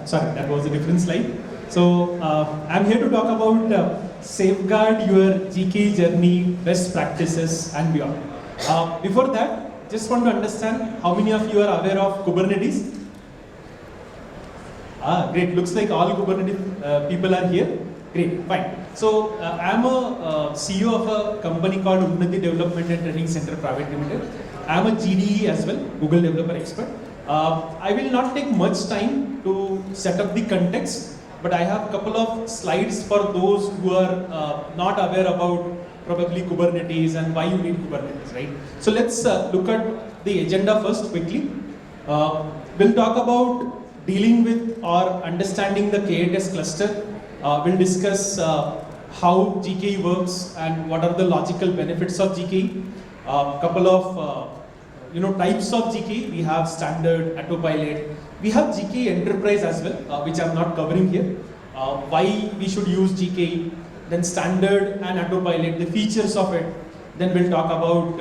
Sorry, that was a different slide. So I'm here to talk about safeguard your GKE journey, best practices and beyond. Before that, just want to understand how many of you are aware of Kubernetes? Great, looks like all Kubernetes people are here. Great, fine. So I'm a CEO of a company called Unnati Development and Training Center Private Limited. I'm a GDE as well, Google Developer Expert. I will not take much time to set up the context, but I have a couple of slides for those who are not aware about probably Kubernetes and why you need Kubernetes, right? So let's look at the agenda first quickly. We'll talk about dealing with or understanding the K8s cluster. We'll discuss how GKE works and what are the logical benefits of GKE. Couple of types of GKE. We have standard, autopilot. We have GKE enterprise as well, which I'm not covering here. Why we should use GKE, then standard and autopilot, the features of it. Then we'll talk about,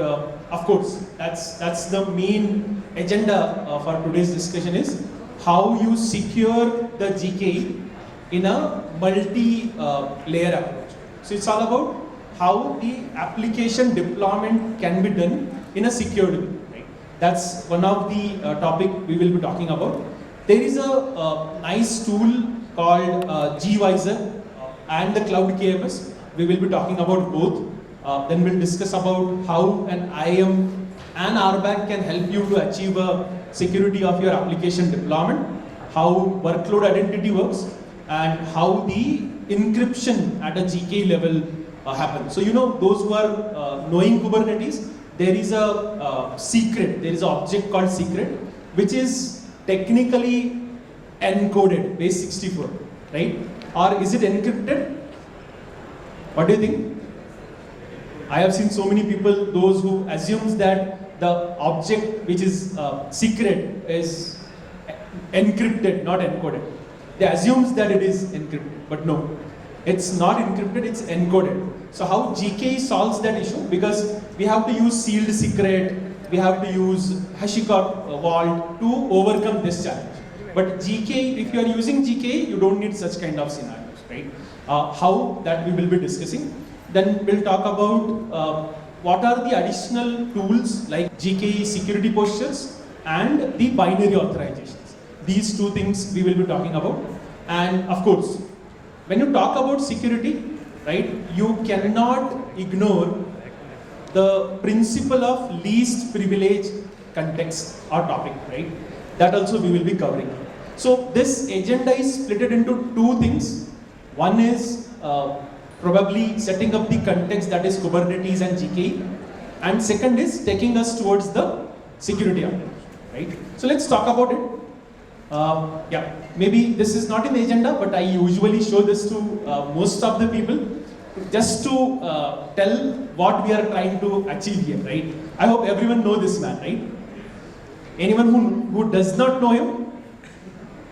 of course, that's the main agenda for today's discussion is how you secure the GKE in a multi-layer approach. So it's all about how the application deployment can be done in a secured way. Right? That's one of the topic we will be talking about. There is a nice tool called gvisor and the Cloud KMS. We will be talking about both. Then we'll discuss about how an IAM and RBAC can help you to achieve a security of your application deployment, how workload identity works, and how the encryption at a GKE level happens. So those who are knowing Kubernetes, there is a secret, there is an object called secret, which is technically encoded, base 64, right? Or is it encrypted? What do you think? I have seen so many people, those who assumes that the object which is secret is encrypted, not encoded. They assumes that it is encrypted, but no, it's not encrypted, it's encoded. So how GKE solves that issue? Because we have to use sealed secret, we have to use HashiCorp vault to overcome this challenge. But GKE, if you are using GKE, you don't need such kind of scenarios, right? How that we will be discussing. Then we'll talk about what are the additional tools like GKE security postures and the binary authorizations. These two things we will be talking about. And of course, when you talk about security, right, you cannot ignore the principle of least privilege context or topic, right? That also we will be covering. So this agenda is split into two things. One is probably setting up the context, that is Kubernetes and GKE. And second is taking us towards the security approach, right? So let's talk about it. Maybe this is not in the agenda, but I usually show this to most of the people just to tell what we are trying to achieve here, right? I hope everyone knows this man, right? Anyone who does not know him?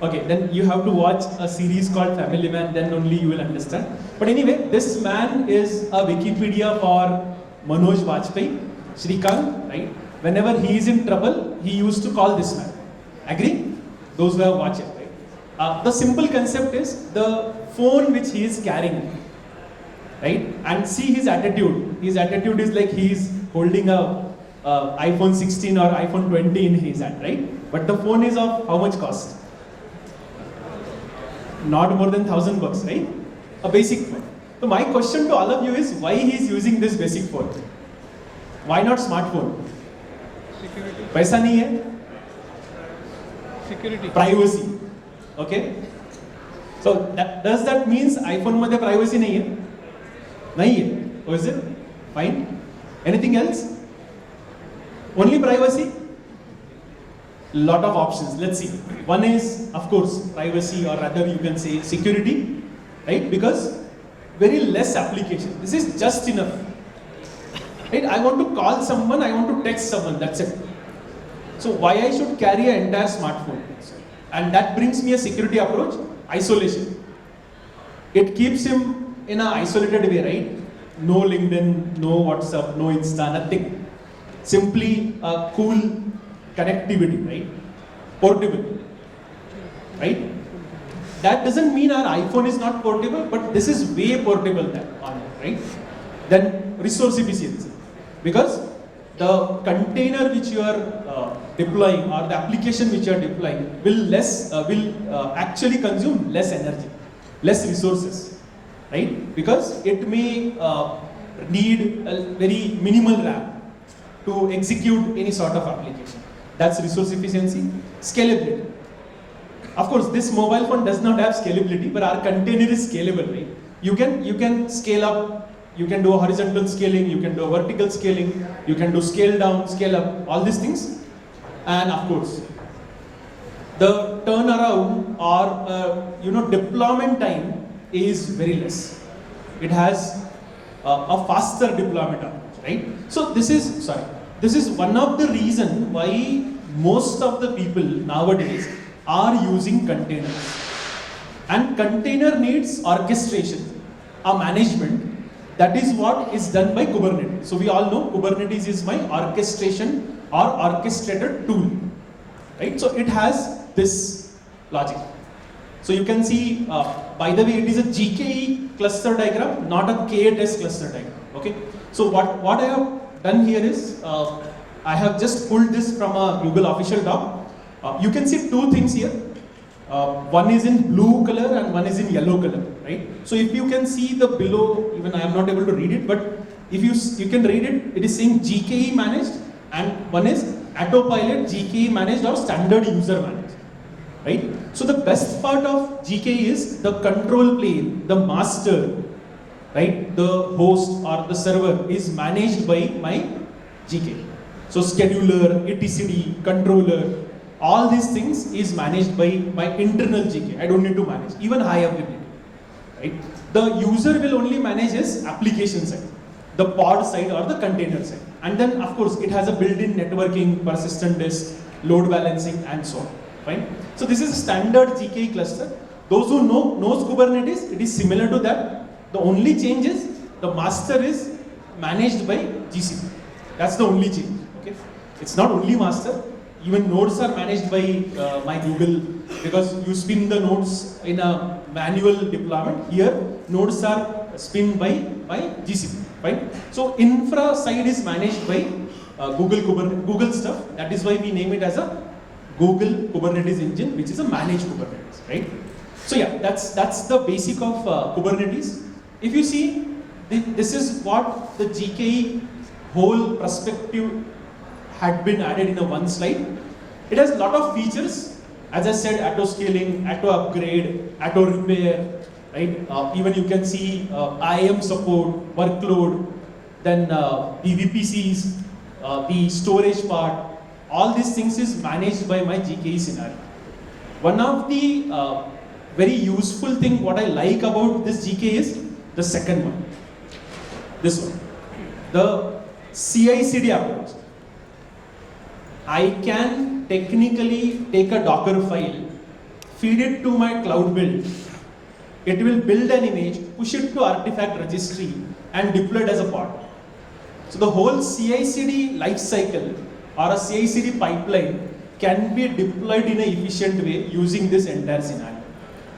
Okay, then you have to watch a series called Family Man, then only you will understand. But anyway, this man is a Wikipedia for Manoj Vajpayee, Shrikant, right? Whenever he is in trouble, he used to call this man. Agree? Those who have watched it, right? The simple concept is the phone which he is carrying, right? And see his attitude. His attitude is like he is holding a iPhone 16 or iPhone 20 in his hand, right? But the phone is of how much cost? Not more than $1,000, right? A basic phone. So my question to all of you is, why he is using this basic phone? Why not smartphone? Security. पैसा नहीं है? Security. Privacy. Okay? So does that means iPhone मध्ये privacy नहीं है? नहीं है. Oh, is it? Fine. Anything else? Only privacy? Lot of options. Let's see. One is, of course, privacy, or rather you can say security, right? Because very less application. This is just enough. Right? I want to call someone, I want to text someone, that's it. So why I should carry an entire smartphone? And that brings me a security approach, isolation. It keeps him in an isolated way, right? No LinkedIn, no WhatsApp, no Insta, nothing. Simply a cool connectivity, right? Portable, right? that doesn't mean our iPhone is not portable, but this is way portable than on it, right? Then resource efficiency, because the container which you are deploying or the application which you are deploying will actually consume less energy, less resources, right? Because it may need a very minimal RAM to execute any sort of application. That's resource efficiency. Scalability. Of course, this mobile phone does not have scalability, but our container is scalable, right? You can scale up, you can do a horizontal scaling, you can do a vertical scaling, you can do scale down, scale up, all these things. And of course, the turnaround or deployment time is very less. It has a faster deployment approach, right? So this is one of the reasons why most of the people nowadays are using containers. And container needs orchestration, a management. That is what is done by Kubernetes. So we all know Kubernetes is my orchestration or orchestrated tool, right? So it has this logic. So you can see, by the way, it is a GKE cluster diagram, not a K8s cluster diagram, okay? So what I have done here is, I have just pulled this from a Google official doc. You can see two things here. One is in blue color and one is in yellow color, right? So if you can see the below, even I am not able to read it, but if you can read it, it is saying GKE managed, and one is Autopilot GKE managed or standard user managed, right? So the best part of GKE is the control plane, the master, right? The host or the server is managed by my GKE. So scheduler, etcd, controller, all these things is managed by my internal GKE. I don't need to manage, even high availability, right? The user will only manage his application side, the pod side or the container side. And then of course it has a built-in networking, persistent disk, load balancing and so on, fine? So this is a standard GKE cluster. Those who knows Kubernetes, it is similar to that. The only change is the master is managed by GCP. That's the only change, okay? It's not only master. Even nodes are managed by my Google, because you spin the nodes in a manual deployment. Here, nodes are spun by GCP, right? So infra side is managed by Google stuff. That is why we name it as a Google Kubernetes Engine, which is a managed Kubernetes, right? So yeah, that's the basic of Kubernetes. If you see, this is what the GKE whole perspective had been added in a one slide. It has a lot of features, as I said, auto scaling, auto upgrade, auto repair, right? Even you can see IAM support, workload, then the VPCs, the storage part, all these things is managed by my GKE scenario. One of the very useful thing what I like about this GKE is the second one, this one, the CI/CD approach. I can technically take a Docker file, feed it to my cloud build. It will build an image, push it to artifact registry, and deploy it as a pod. So the whole CI/CD lifecycle or a CI/CD pipeline can be deployed in an efficient way using this entire scenario.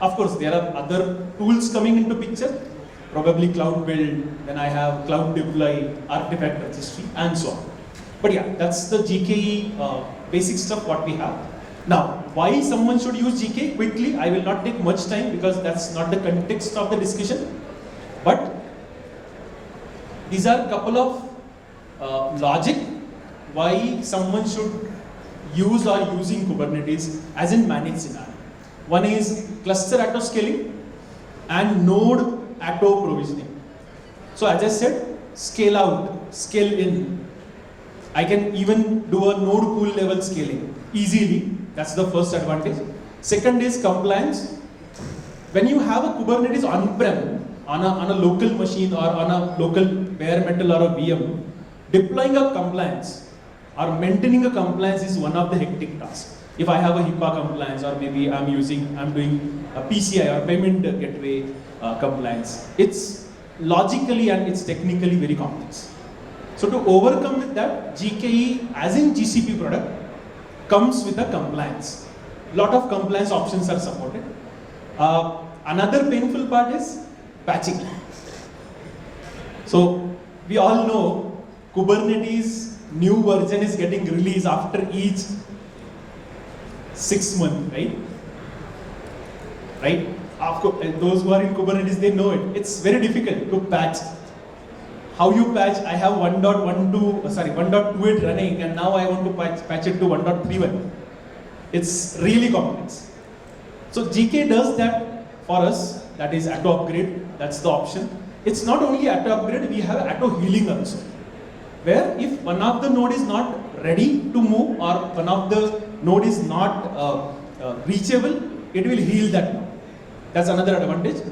Of course, there are other tools coming into picture, probably cloud build, then I have cloud deploy, artifact registry, and so on. But yeah, that's the GKE basic stuff what we have. Now, why someone should use GKE? Quickly, I will not take much time because that's not the context of the discussion. But these are a couple of logic why someone should use or using Kubernetes as in managed scenario. One is cluster auto scaling and node auto provisioning. So as I said, scale out, scale in. I can even do a node pool level scaling easily. That's the first advantage. Second is compliance. When you have a Kubernetes on-prem, on a local machine or on a local bare metal or a VM, deploying a compliance or maintaining a compliance is one of the hectic tasks. If I have a HIPAA compliance or maybe I'm doing a PCI or payment gateway compliance, it's logically and it's technically very complex. So to overcome with that, GKE as in GCP product comes with a compliance. Lot of compliance options are supported. Another painful part is patching. So we all know Kubernetes new version is getting released after each 6 months, right? Right? Of course, those who are in Kubernetes, they know it. It's very difficult to patch. How you patch? I have 1.28 running, and now I want to patch it to 1.31. It's really complex. So GKE does that for us. That is auto upgrade. That's the option. It's not only auto upgrade. We have auto healing also, where if one of the node is not ready to move or one of the node is not reachable, it will heal that node. That's another advantage.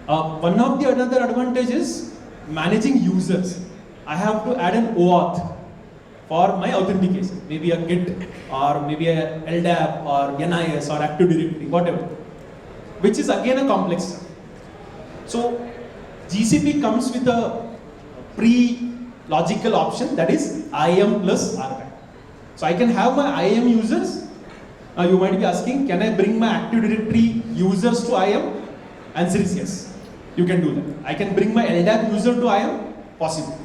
One of the another advantage is managing users. I have to add an OAuth for my authentication, maybe a Git or maybe a LDAP or NIS or Active Directory, whatever, which is again a complex stuff. So GCP comes with a pre-logical option, that is IAM plus RBAC. So I can have my IAM users. You might be asking, can I bring my Active Directory users to IAM? Answer is yes. You can do that. I can bring my LDAP user to IAM? Possible.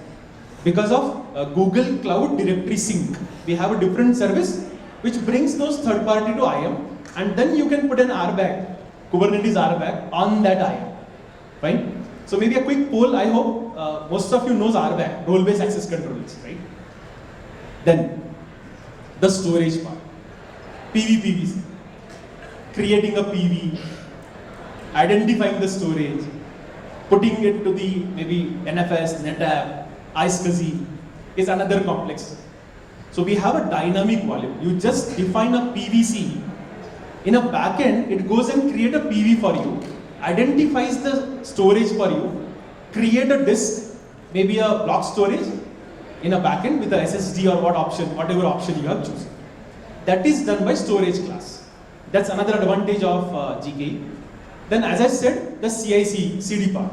Because of Google Cloud Directory Sync. We have a different service which brings those third party to IAM, and then you can put an RBAC, Kubernetes RBAC on that IAM. Fine? So maybe a quick poll. I hope most of you knows RBAC, role-based access controllers, right? Then the storage part. PVPVC. Creating a PV, identifying the storage, putting it to the maybe NFS, NetApp, iSCSI is another complex. So we have a dynamic volume. You just define a PVC. In a backend, it goes and create a PV for you, identifies the storage for you, create a disk, maybe a block storage in a backend with the SSD or whatever option you have chosen. That is done by storage class. That's another advantage of GKE. Then as I said, the CI/CD part.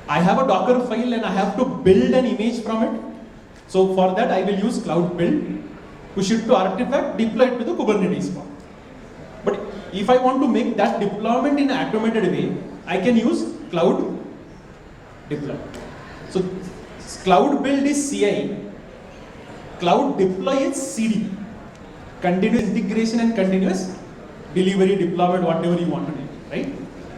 I have a Docker file and I have to build an image from it. So for that I will use cloud build, push it to artifact, deploy it to the Kubernetes part. But if I want to make that deployment in an automated way, I can use cloud deploy. So cloud build is CI, cloud deploy is CD. Continuous integration and continuous delivery, deployment, whatever you want to do, right?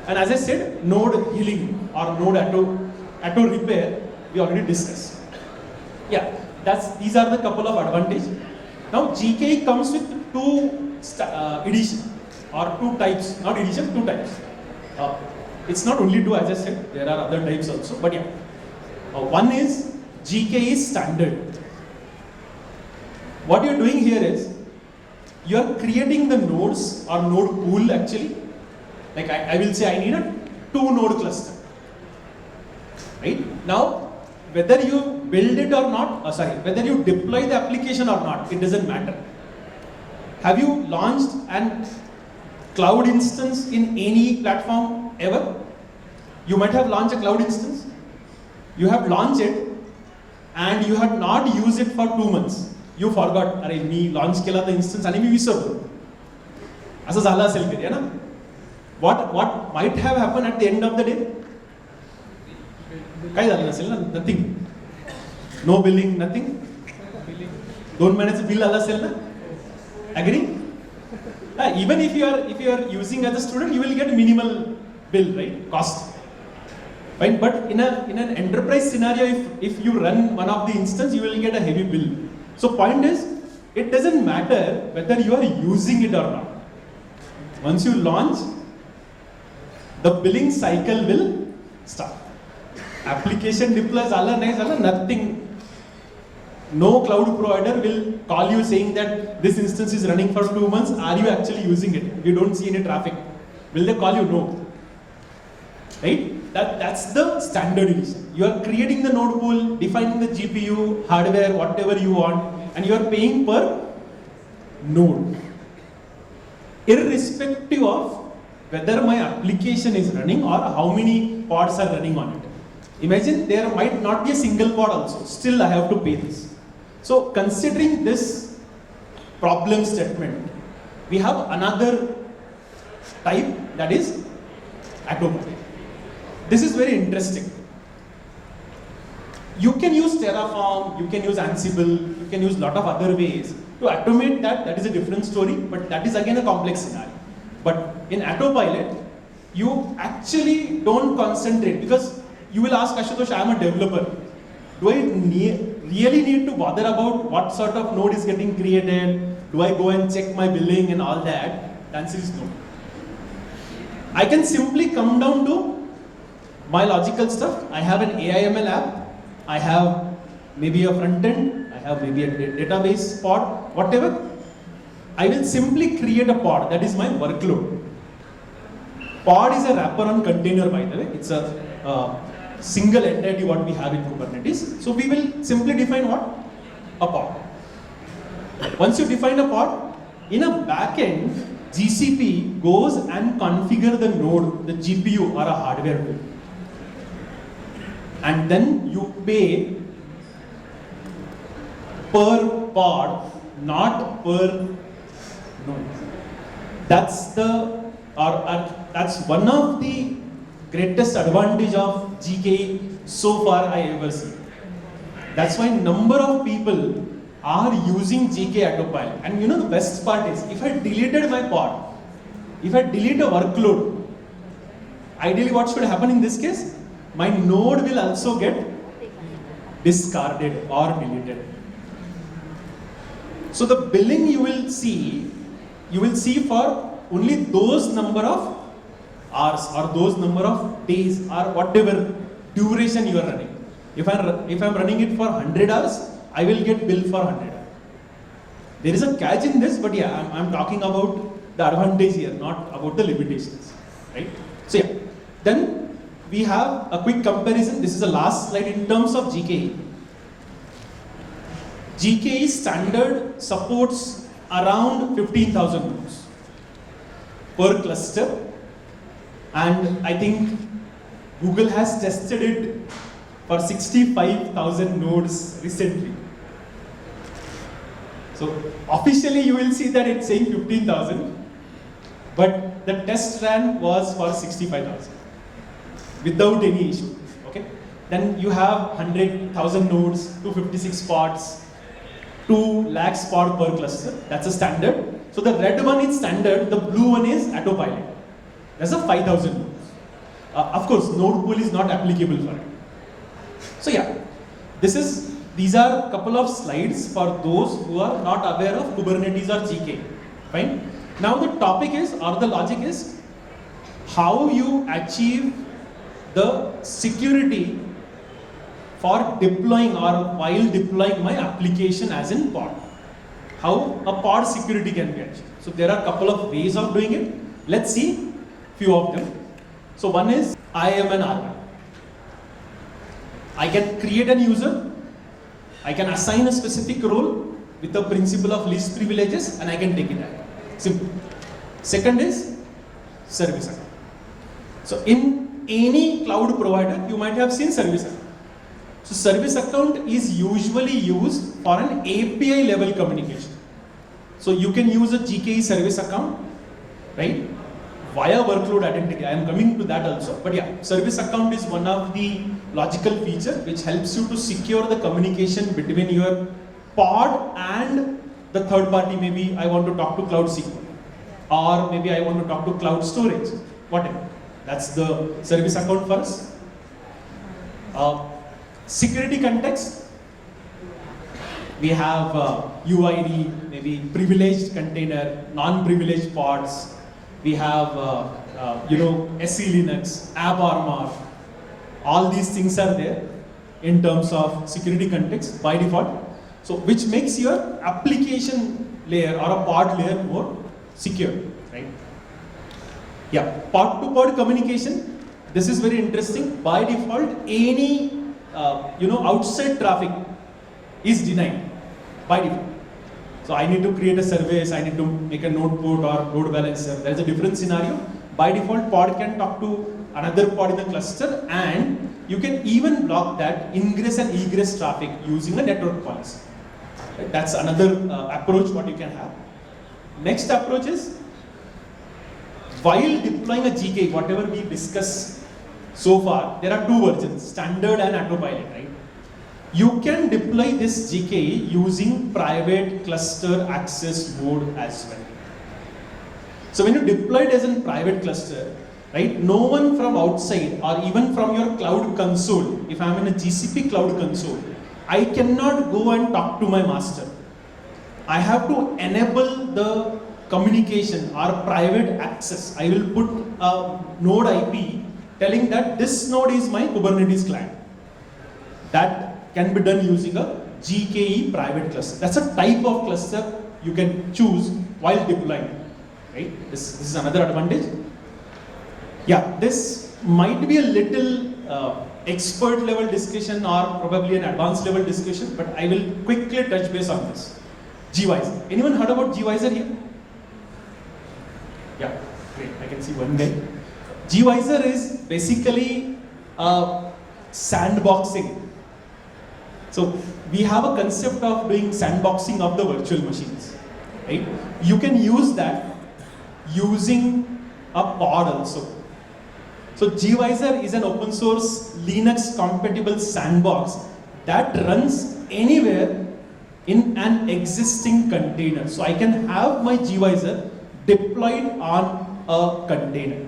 And as I said, node healing or node auto repair, we already discussed. Yeah, these are the couple of advantages. Now GKE comes with two edition or two types, not edition, two types. It's not only two, as I said, there are other types also, but yeah. One is GKE standard. What you're doing here is, you are creating the nodes or node pool actually. Like I will say I need a 2-node cluster. Right? Now, whether you build it or not, whether you deploy the application or not, it doesn't matter. Have you launched an cloud instance in any platform ever? You might have launched a cloud instance. You have launched it and you have not used it for 2 months. You forgot, अरे मी launch केला the instance आणि मी विसरलो. असं झालं असेल कधी, है ना? What might have happened at the end of the day? काय झालं नसेल ना? Nothing. No billing, nothing. 2 महिन्याचं बिल आलं असेल ना? Agree? Even if you are using as a student, you will get minimal bill, right? Cost. Right? But in an enterprise scenario, if you run one of the instance, you will get a heavy bill. So point is, it doesn't matter whether you are using it or not. Once you launch, the billing cycle will start. Application deploy zala nahi zala, nothing. No cloud provider will call you saying that this instance is running for 2 months. Are you actually using it? We don't see any traffic. Will they call you? No. Right? That's the standard edition. You are creating the node pool, defining the GPU, hardware, whatever you want, and you are paying per node. Irrespective of whether my application is running or how many pods are running on it. Imagine there might not be a single pod also. Still I have to pay this. So considering this problem statement, we have another type that is autopilot. This is very interesting. You can use Terraform, you can use Ansible, you can use a lot of other ways to automate that. That is a different story, but that is again a complex scenario. But in autopilot, you actually don't concentrate, because you will ask, Ashutosh, I am a developer. Do I really need to bother about what sort of node is getting created? Do I go and check my billing and all that? The answer is no. I can simply come down to my logical stuff. I have an AIML app. I have maybe a front end. I have maybe a database pod, whatever. I will simply create a pod. That is my workload. Pod is a wrapper on container, by the way. It's a single entity what we have in Kubernetes. So we will simply define what? A pod. Once you define a pod, in a backend, GCP goes and configure the node, the GPU or a hardware node. And then you pay per pod, not per node. That's that's one of the greatest advantage of GKE so far I ever see. That's why number of people are using GKE autopilot. And you know the best part is, if I deleted my pod, if I delete a workload, ideally what should happen in this case? My node will also get discarded or deleted. So the billing you will see for only those number of hours or those number of days or whatever duration you are running. If I'm running it for 100 hours, I will get billed for 100 hours. There is a catch in this, but yeah, I'm talking about the advantage here, not about the limitations, right? So yeah, then we have a quick comparison. This is the last slide in terms of GKE. GKE standard supports around 15,000 nodes per cluster. And I think Google has tested it for 65,000 nodes recently. So officially you will see that it's saying 15,000, but the test run was for 65,000 without any issue. Okay. Then you have 100,000 nodes, 256 pods, 2 lakhs pod per cluster. That's a standard. So the red one is standard, the blue one is autopilot. That's a 5,000 nodes. Of course, node pool is not applicable for it. So yeah, these are a couple of slides for those who are not aware of Kubernetes or GKE. Fine. Now the topic is, or the logic is, how you achieve the security for deploying or while deploying my application as in pod. How a pod security can be achieved. So there are a couple of ways of doing it. Let's see few of them. So one is, I am an admin. I can create an user, I can assign a specific role with the principle of least privileges, and I can take it out. Simple. Second is service account. So in any cloud provider, you might have seen service account. So service account is usually used for an API level communication. So you can use a GKE service account, right? Via workload identity. I am coming to that also. But yeah, service account is one of the logical feature which helps you to secure the communication between your pod and the third party. Maybe I want to talk to Cloud SQL, or maybe I want to talk to cloud storage, whatever. That's the service account for us. Security context. We have UID, maybe privileged container, non-privileged pods. We have, SE Linux, AppArmor. All these things are there in terms of security context by default. So, which makes your application layer or a pod layer more secure, right? Yeah, pod-to-pod communication. This is very interesting. By default, any outside traffic is denied by default. So I need to create a service, I need to make a node port or load balancer. There is a different scenario. By default, pod can talk to another pod in the cluster, and you can even block that ingress and egress traffic using a network policy. Right? That's another approach what you can have. Next approach is while deploying a GKE, whatever we discuss so far, there are two versions, standard and autopilot, right? You can deploy this GKE using private cluster access mode as well. So when you deploy it as a private cluster, right, no one from outside or even from your cloud console, if I'm in a GCP cloud console, I cannot go and talk to my master. I have to enable the communication or private access. I will put a node IP telling that this node is my Kubernetes client. That can be done using a GKE private cluster. That's a type of cluster you can choose while deploying. Right? This is another advantage. Yeah, this might be a little expert level discussion or probably an advanced level discussion, but I will quickly touch base on this. gvisor. Anyone heard about gvisor here? Yeah, great. I can see one guy. gvisor is basically sandboxing. So we have a concept of doing sandboxing of the virtual machines. Right? You can use that using a pod also. So gvisor is an open source Linux compatible sandbox that runs anywhere in an existing container. So I can have my gvisor deployed on a container.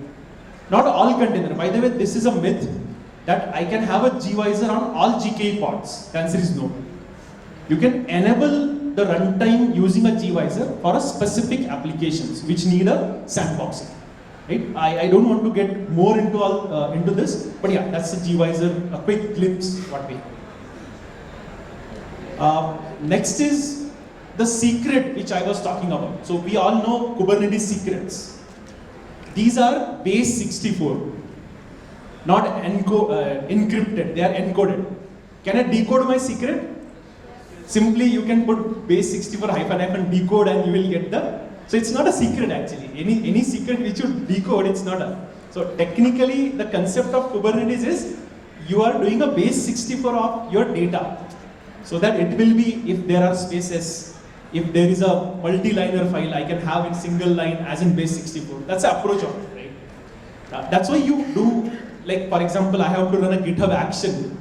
Not all container. By the way, this is a myth that I can have a gvisor on all GKE pods. The answer is no. You can enable the runtime using a gvisor for a specific applications which need a sandboxing. Right? I don't want to get more into this, but yeah, that's the gvisor, a quick glimpse what we have. Next is the secret which I was talking about. So we all know Kubernetes secrets. These are base 64, not encrypted, they are encoded. Can I decode my secret? Simply you can put base 64 -- decode and you will get the, so it's not a secret actually. Any secret which you decode, it's not a, so technically the concept of Kubernetes is you are doing a base 64 of your data so that it will be, if there are spaces, if there is a multi-liner file, I can have it single line as in base 64. That's the approach of it, right? That's why you do, like for example, I have to run a GitHub action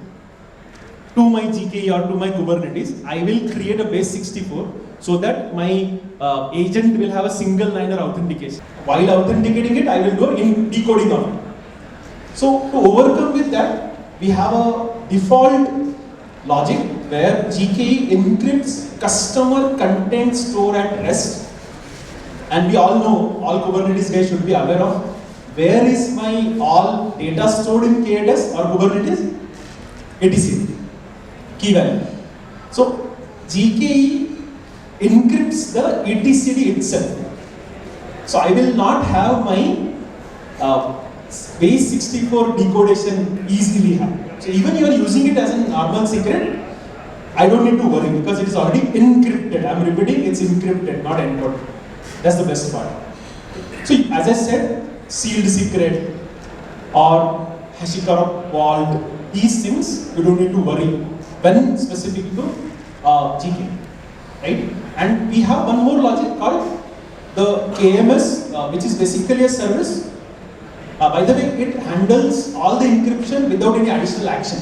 to my GKE or to my Kubernetes. I will create a base 64 so that my agent will have a single liner authentication. While authenticating it, I will go in decoding of it. So to overcome with that, we have a default logic where GKE encrypts customer content store at rest. And we all know, all Kubernetes guys should be aware of, where is my all data stored in KDS or Kubernetes? etc. Key value. So GKE encrypts the etcd itself. So I will not have my base 64 decodation easily happen. So even you are using it as a normal secret, I don't need to worry because it is already encrypted. I am repeating, it's encrypted, not encoded. That's the best part. So as I said, sealed secret or HashiCorp vault, these things you don't need to worry when specific to GKE, right? And we have one more logic called the KMS, which is basically a service. By the way, it handles all the encryption without any additional action.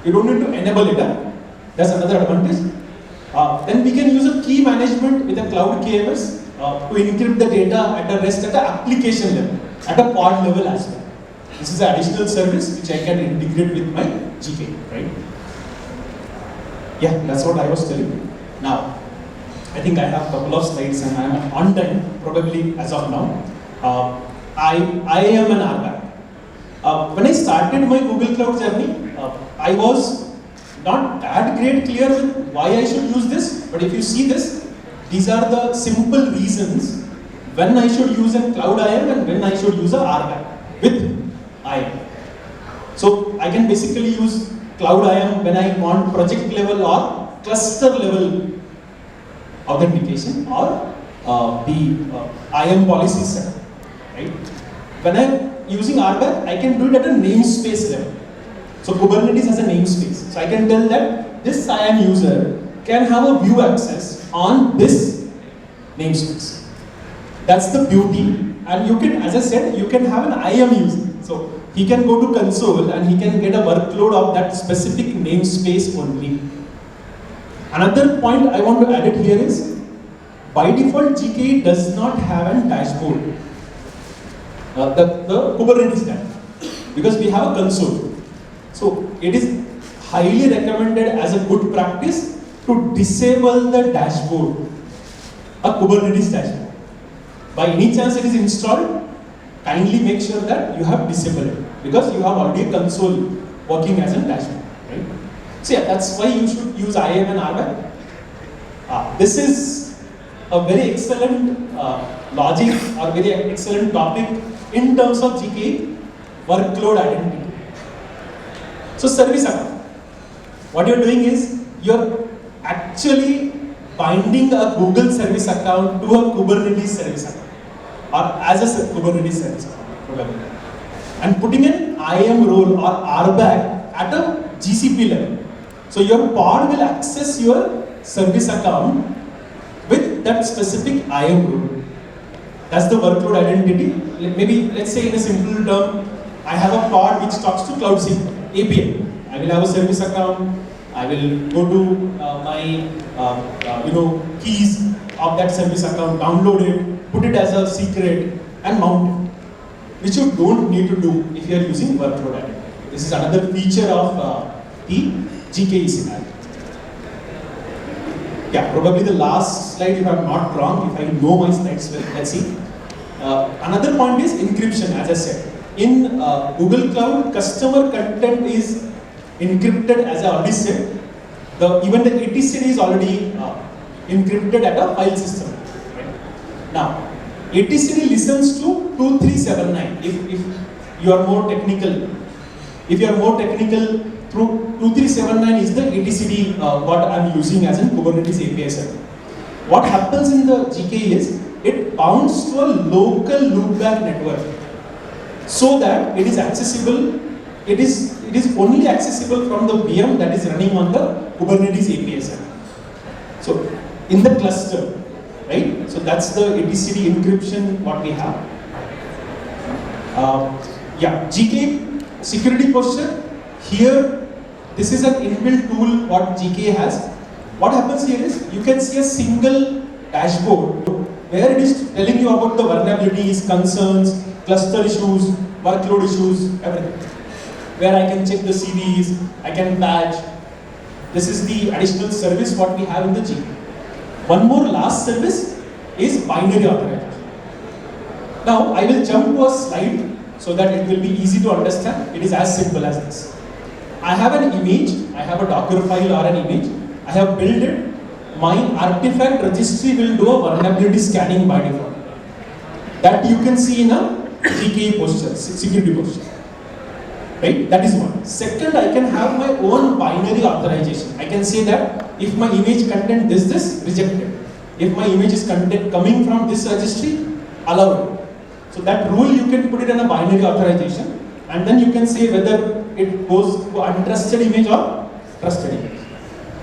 You don't need to enable it. That's another advantage. Then we can use a key management with a cloud KMS to encrypt the data at a rest at the application level, at a pod level as well. This is an additional service which I can integrate with my GKE, right? Yeah, that's what I was telling you. Now, I think I have a couple of slides and I am on time, probably as of now. I am an RBAC. When I started my Google Cloud journey, I was not that great clear with why I should use this, but if you see this, these are the simple reasons when I should use a Cloud IAM and when I should use a RBAC with IAM. So I can basically use Cloud IAM when I want project level or cluster level authentication or the IAM policy set, right? When I'm using RBAC, I can do it at a namespace level. So Kubernetes has a namespace. So I can tell that this IAM user can have a view access on this namespace. That's the beauty and you can, as I said, you can have an IAM user. So he can go to console and he can get a workload of that specific namespace only. Another point I want to add it here is, by default GKE does not have a dashboard, the Kubernetes dashboard, because we have a console. So it is highly recommended as a good practice to disable the dashboard, a Kubernetes dashboard. By any chance it is installed, kindly make sure that you have disabled it, because you have already a console working as a dashboard, right? So yeah, that's why you should use IAM and RBAC. This is a very excellent logic or very excellent topic in terms of GKE workload identity. So service account. What you're doing is you're actually binding a Google service account to a Kubernetes service account, or as a Kubernetes service account, probably, and putting an IAM role or RBAC at a GCP level. So your pod will access your service account with that specific IAM role. That's the workload identity. Maybe let's say in a simple term, I have a pod which talks to Cloud SQL API. I will have a service account. I will go to my keys of that service account, download it, put it as a secret, and mount it, which you don't need to do if you are using workload identity. This is another feature of the GKE scenario. Yeah, probably the last slide, if I'm not wrong, if I know my slides well, let's see. Another point is encryption, as I said. In Google Cloud, customer content is encrypted, as I already said. Even the etcd is already encrypted at a file system. Right? Now, etcd listens to 2379. If you are more technical, through 2379 is the etcd what I'm using as in Kubernetes API server. What happens in the GKE is it bounds to a local loopback network, so that it is accessible. It is only accessible from the VM that is running on the Kubernetes API server. So in the cluster, right? So that's the etcd encryption what we have. GKE security posture. Here, this is an inbuilt tool what GKE has. What happens here is you can see a single dashboard where it is telling you about the vulnerabilities, concerns, cluster issues, workload issues, everything. Where I can check the CVEs, I can patch. This is the additional service what we have in the GKE. One more last service is binary authorization. Now I will jump to a slide so that it will be easy to understand. It is as simple as this. I have an image, I have a Docker file or an image, I have built it. My artifact registry will do a vulnerability scanning by default. That you can see in a GKE posture, security posture. Right? That is one. Second, I can have my own binary authorization. I can say that if my image content this, rejected. If my image is coming from this registry, allowed. So that rule you can put it in a binary authorization, and then you can say whether it goes to untrusted image or trusted image.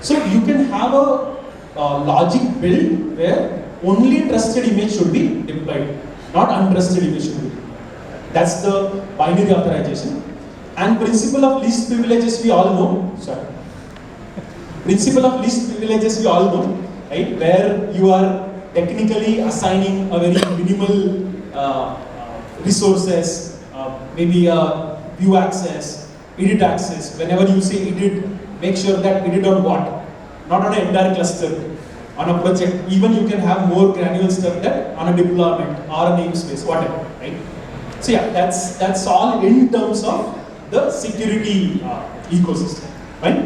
So you can have a logic build where only trusted image should be deployed, not untrusted image should be deployed. That's the binary authorization. And principle of least privileges we all know. Principle of least privileges we all know, right? Where you are technically assigning a very minimal resources, maybe a view access, edit access. Whenever you say edit, make sure that edit on what? Not on an entire cluster, on a project. Even you can have more granular stuff that on a deployment or a namespace, whatever, right? So yeah, that's all in terms of the security ecosystem, right?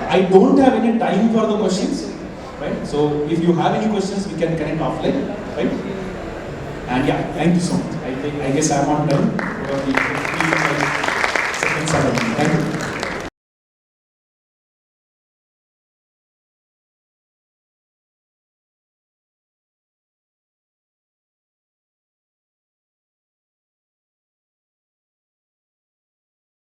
I don't have any time for the questions, right? So if you have any questions, we can connect offline, right? And yeah, thank you so much. I guess I'm on time. Probably 15 seconds. Thank you.